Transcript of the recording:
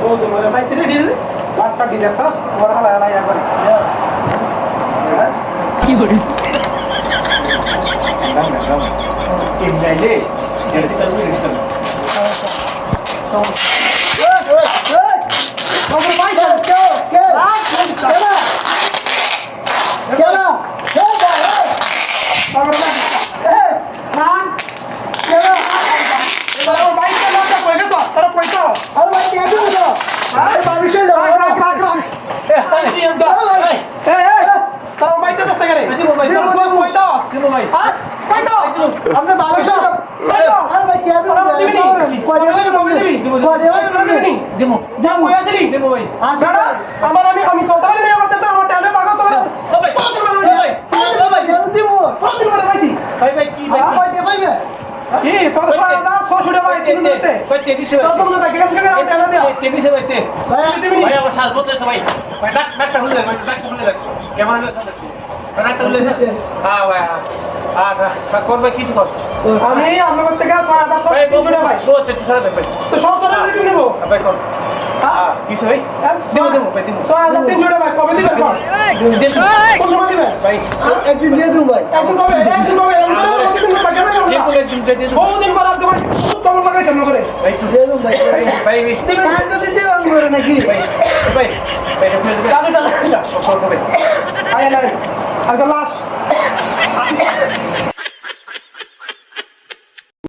ও তোমার ভাই সিরে দিল পাটটা দিলে সব ওর হালা হালা একবার কি করে কেন যাইলে এদিকে চালু করে দিতাম খবর পাইছো কে কে কেনা কেনা হে ভাই খবর পাই খান কেনা এবার ওর বাইকটা লজ্জা কই গেছো তোর পয়সা আরে ভাই কে দিছো আরে বাবিশে দাও রাখ তোর বাইকটা দস্তা করে দিব ভাই তোর কই দাও দিব ভাই হ্যাঁ কই দাও আমরা বাবিশে কই দাও আরে ভাই কে দিছো কই দিবি দিব দিব যা কই আছিস দিব ভাই দাঁড়া আমার আমি চলতে পারি না আমার তো আমার টাইমে বাগা তো ভাই কত দিন ভাই ভাই দিব কত দিন ভাই ভাই ভাই কি ভাই ভাই দে ভাই কি কত সময় দাও 600 টাকা ভাই দিন দিতে কই তে দিছে ভাই তোমরা দেখে গেছে না টাকা দাও তে দিছে ভাই তে ভাই আমার সাজ বলতেছে ভাই ভাই ডাক্তার বলে ভাই ডাক্তার বলে কেমন ডাক্তার বলে হ্যাঁ ভাই হ্যাঁ করবে কিছু কর আমি আপনার থেকে 6000 ভাই বলুন ভাই বলছে 6000 ভাই তো সব টাকা দিয়ে দেব ভাই কর হ্যাঁ কিছু ভাই দেব দেব ভাই দেব 6000 দিন জোড়া ভাই কবে দিবেন কর কোন সময় দিবেন ভাই একদিন দিয়ে দেব ভাই একদিন কবে বহুদিন পর আজকে ভাই কেমন লাগাইছে মনে করে ভাই একটু দিয়ে দেব ভাই ভাই টাকা তো দিতে বাং করে নাকি ভাই ভাই ভাই টাকাটা লাগা সব করবে আয় না আর লাস্ট